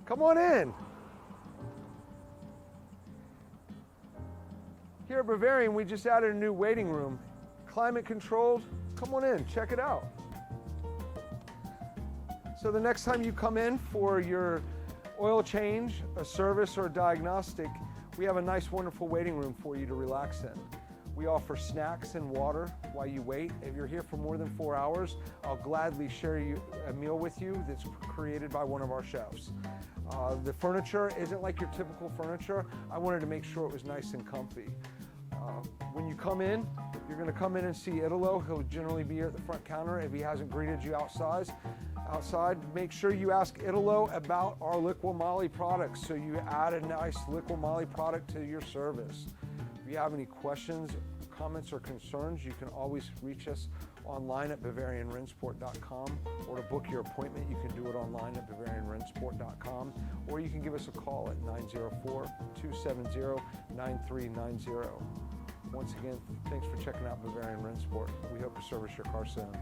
Come on in. Here at Bavarian, we just added a new waiting room. Climate controlled. Come on in, check it out. So the next time you come in for your oil change, a service, or a diagnostic, we have a nice, wonderful waiting room for you to relax in. We offer snacks and water while you wait. If you're here for more than 4 hours, I'll gladly share a meal with you that's created by one of our chefs. The furniture isn't like your typical furniture. I wanted to make sure it was nice and comfy. When you come in, you're going to come in and see Italo. He'll generally be here at the front counter if he hasn't greeted you outside. Make sure you ask Italo about our Liqui Moly products so you add a nice Liqui Moly product to your service. If you have any questions, comments, or concerns, you can always reach us online at BavarianRensport.com, or to book your appointment, you can do it online at BavarianRensport.com, or you can give us a call at 904-270-9390. Once again, thanks for checking out Bavarian Rensport. We hope to service your car soon.